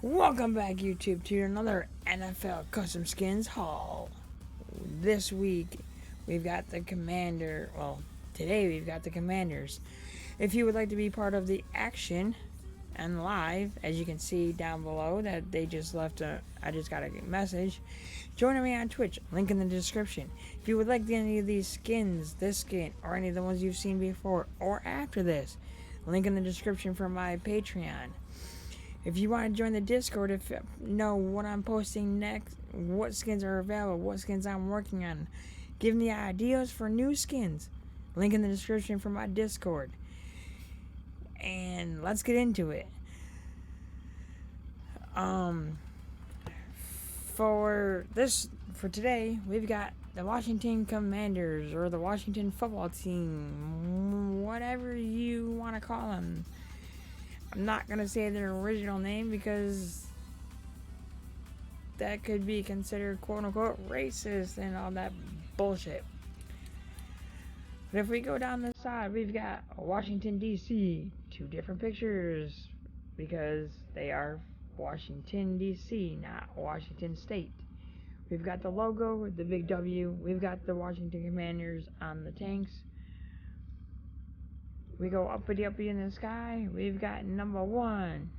Welcome back, YouTube, to another NFL Custom Skins haul. This week, we've got the Commander. Well, today we've got the Commanders. If you would like to be part of the action and live, as you can see down below, that they just left I just got a message. Join me on Twitch. Link in the description. If you would like any of these skins, this skin, or any of the ones you've seen before or after this, link in the description for my Patreon. If you want to join the Discord, if know what I'm posting next, what skins are available, what skins I'm working on, give me ideas for new skins. Link in the description for my Discord. And let's get into it. For today, we've got the Washington Commanders, or the Washington football team, whatever you want to call them. I'm not going to say their original name because that could be considered quote-unquote racist and all that bullshit. But if we go down the side, we've got Washington, D.C. Two different pictures because they are Washington, D.C., not Washington State. We've got the logo, the big W. We've got the Washington Commanders on the tanks. We go uppity in the sky. We've got number 1.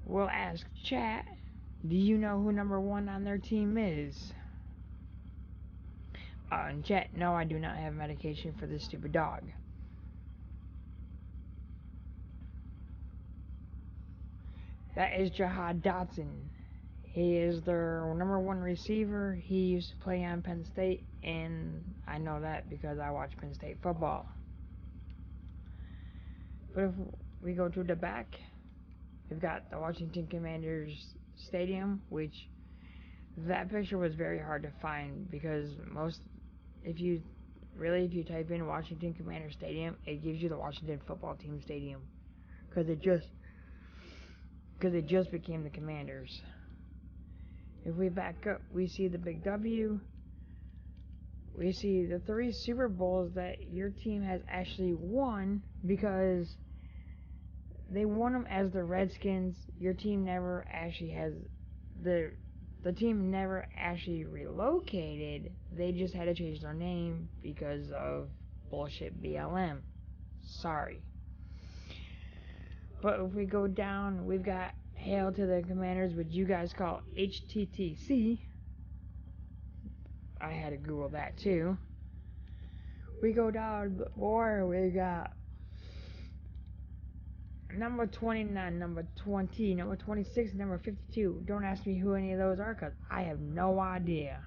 We'll ask chat, do you know who number 1 on their team is? And chat, no, I do not have medication for this stupid dog. That is Jahan Dotson. He is their number 1 receiver. He used to play on Penn State, and I know that because I watch Penn State football. But if we go to the back, we've got the Washington Commanders Stadium, which that picture was very hard to find because if you type in Washington Commanders Stadium, it gives you the Washington football team stadium because it just became the Commanders. If we back up, we see the big W. We see the 3 Super Bowls that your team has actually won because they won them as the Redskins. Your team never actually has the team never actually relocated. They just had to change their name because of bullshit BLM. Sorry. But if we go down, we've got Hail to the Commanders, which you guys call HTTC. I had to Google that too. We go down more, we got number 29, number 20, number 26, number 52. Don't ask me who any of those are because I have no idea.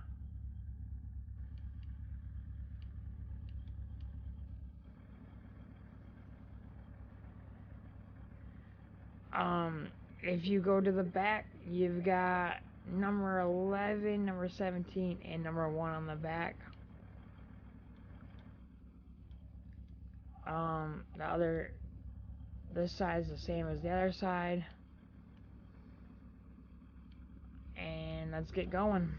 If you go to the back, you've got number 11, number 17, and number 1 on the back. This side is the same as the other side. And let's get going.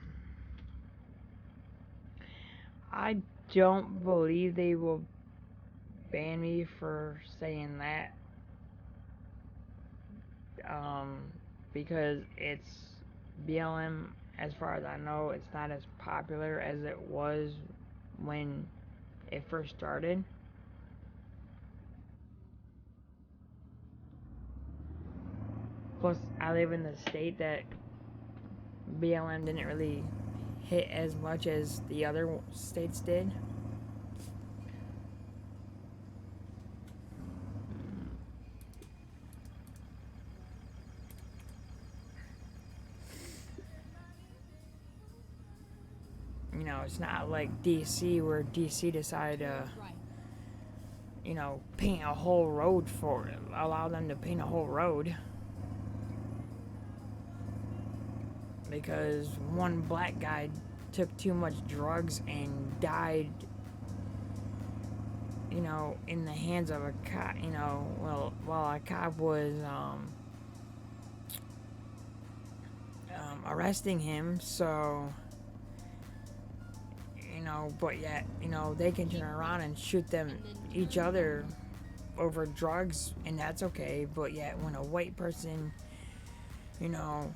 I don't believe they will ban me for saying that. Because it's BLM, as far as I know, it's not as popular as it was when it first started. Plus, I live in the state that BLM didn't really hit as much as the other states did. You know, it's not like DC where DC decided to, paint a whole road allow them to paint a whole road. Because one black guy took too much drugs and died, in the hands of a cop, while a cop was, arresting him, so, but yet, they can turn around and shoot each other over drugs, and that's okay, but yet when a white person you know,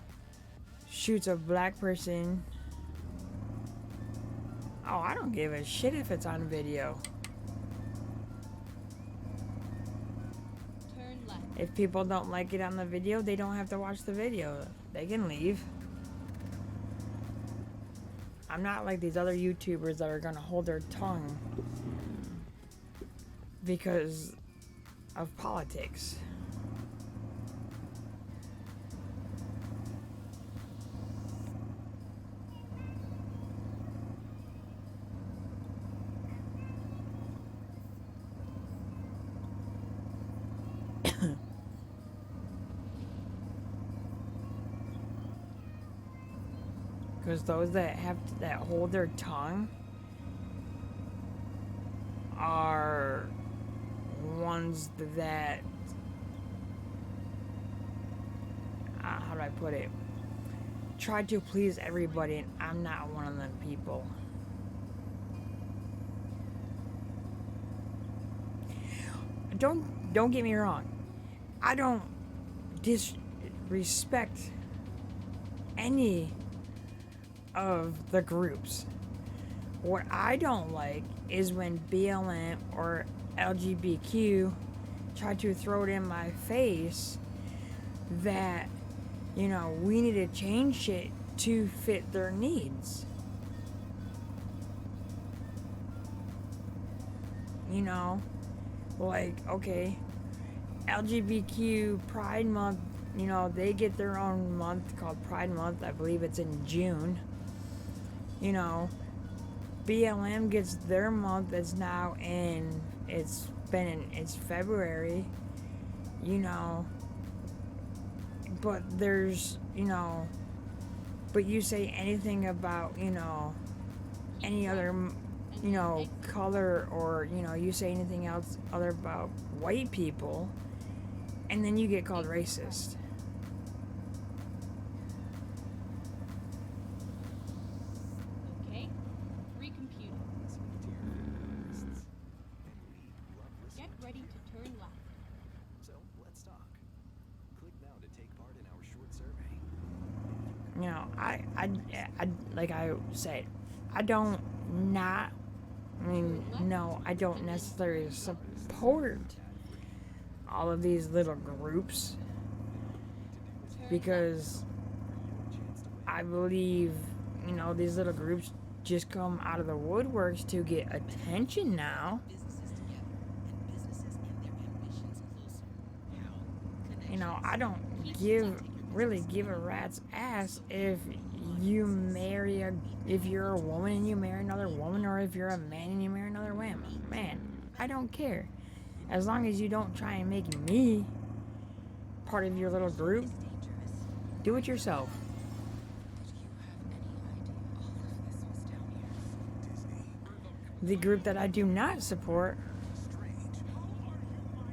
shoots a black person, oh, I don't give a shit if it's on video. Turn left. If people don't like it on the video, they don't have to watch the video. They can leave. I'm not like these other YouTubers that are gonna hold their tongue because of politics. Because those that hold their tongue are ones that how do I put it? Try to please everybody, and I'm not one of them people. Don't get me wrong. I don't disrespect any of the groups. What I don't like is when BLM or LGBTQ try to throw it in my face that, you know, we need to change shit to fit their needs. You know, like, okay, LGBTQ Pride Month, you know, they get their own month called Pride Month. I believe it's in June. You know, BLM gets their month that's now in, it's February, you know, but there's, you know, but you say anything about, you know, any other, you know, color, or, you know, you say anything else other about white people, and then you get called racist. Okay. Recomputing. Get ready to turn left. So let's talk. Click now to take part in our short survey. You know, I like I said, I don't not, I mean, no, I don't necessarily support all of these little groups because I believe, you know, these little groups just come out of the woodworks to get attention now. You know, I don't really give a rat's ass if you marry if you're a woman and you marry another woman, or if you're a man and you marry another man. I don't care. As long as you don't try and make me part of your little group, do it yourself. The group that I do not support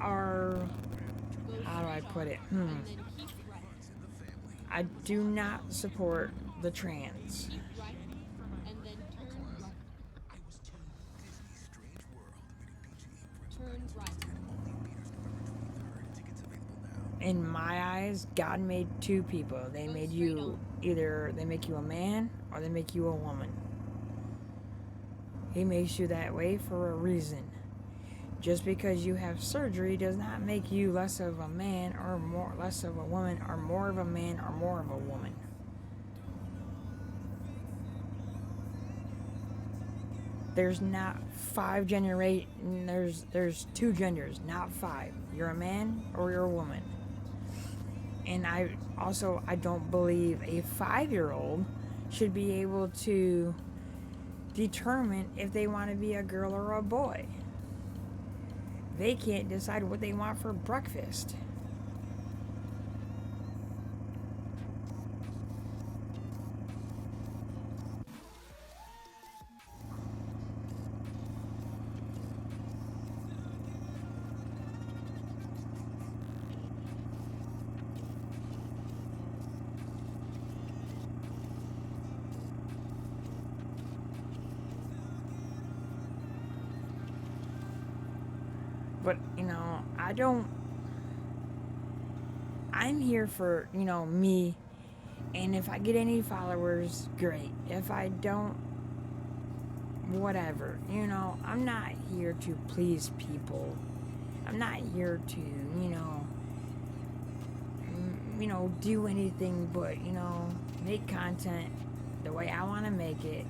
are, how do I put it? And then keep right. I do not support the trans. Keep right. And then turn right. Turn right. In my eyes, God made two people. They made you, either they make you a man or they make you a woman. He makes you that way for a reason. Just because you have surgery does not make you less of a man or less of a woman, or more of a man or more of a woman. There's not there's two genders, not five. You're a man or you're a woman. And I don't believe a 5-year-old should be able to determine if they want to be a girl or a boy. They can't decide what they want for breakfast. But, you know, I'm here for, you know, me And if I get any followers, great. If I don't, whatever. You know, I'm not here to please people. I'm not here to, do anything but, make content the way I want to make it.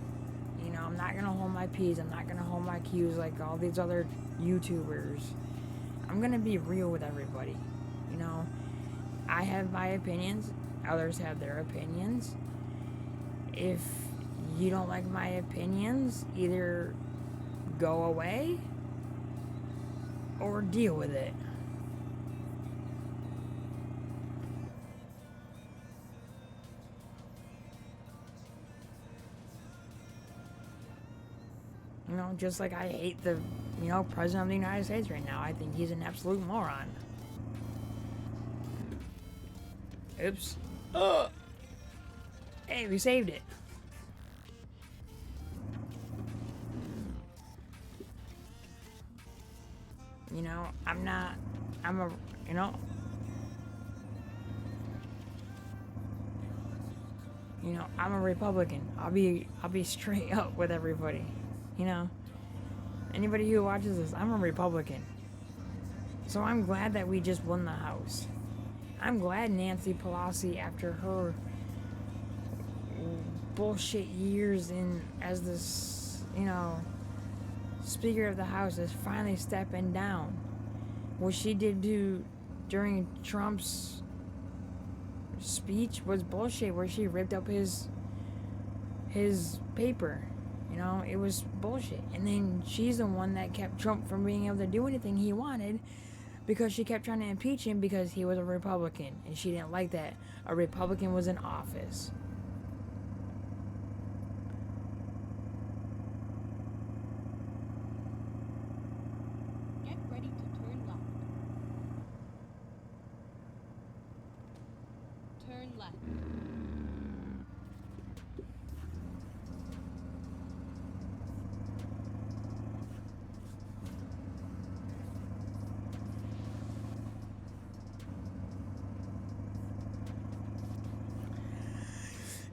You know, I'm not going to hold my P's. I'm not going to hold my Q's like all these other YouTubers. I'm going to be real with everybody. You know, I have my opinions. Others have their opinions. If you don't like my opinions, either go away or deal with it. You know, just like I hate the, President of the United States right now. I think he's an absolute moron. Oops. Hey, we saved it. You know, I'm a Republican. I'll be straight up with everybody. You know, anybody who watches this, I'm a Republican. So I'm glad that we just won the House. I'm glad Nancy Pelosi, after her bullshit years as this, Speaker of the House, is finally stepping down. What she did during Trump's speech was bullshit, where she ripped up his paper. You know, it was bullshit. And then she's the one that kept Trump from being able to do anything he wanted, because she kept trying to impeach him because he was a Republican, and she didn't like that a Republican was in office. Get ready to turn left. Turn left.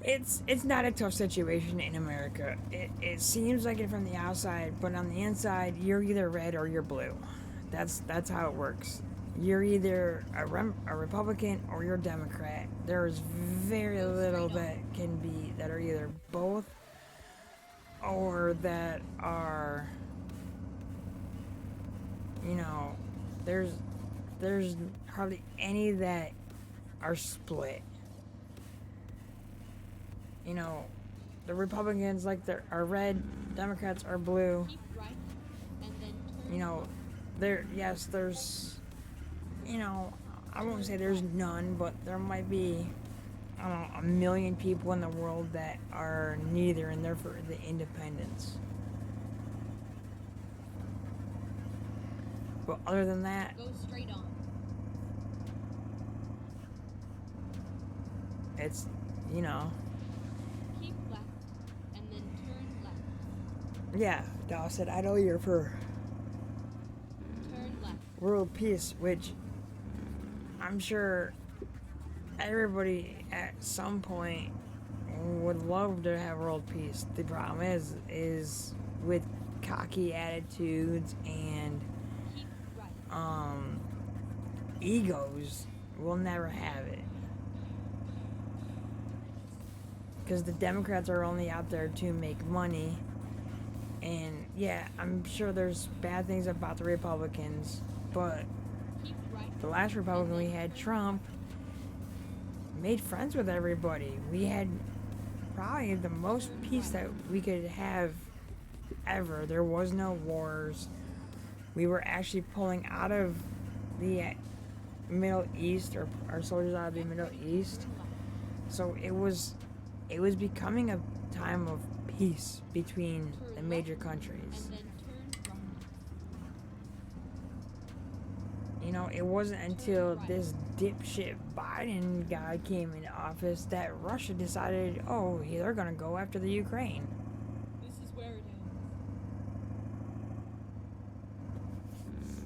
It's not a tough situation in America. It seems like it from the outside, but on the inside, you're either red or you're blue. That's how it works. You're either a Republican or you're Democrat. There's very little that are either both, or that are, there's hardly any that are split. You know, the Republicans are red, Democrats are blue. Keep right, and then turn. You know, there's, I won't say there's none, but there might be, I don't know, 1 million people in the world that are neither, and they're for the independence. But other than that, Go straight on. it's, Keep left, and then turn left. yeah, Dawson, I know you're for Turn left. world peace, which I'm sure everybody at some point would love to have world peace. The problem is with cocky attitudes and Keep right. egos, we'll never have it. Because the Democrats are only out there to make money. And yeah, I'm sure there's bad things about the Republicans, but Keep right. the last Republican we had, Trump, made friends with everybody. We had probably the most peace that we could have ever. There was no wars. We were actually pulling out of the Middle East, or our soldiers out of the Middle East. So it was becoming a time of peace between the major countries. And then turn right. You know, it wasn't until this dipshit Biden guy came into office that Russia decided, oh, they're gonna go after the Ukraine. This is where it ends.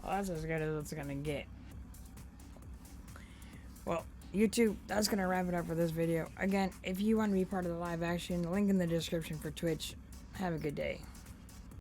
Well, that's as good as it's gonna get. Well, YouTube, that's gonna wrap it up for this video. Again, if you want to be part of the live action, link in the description for Twitch. Have a good day.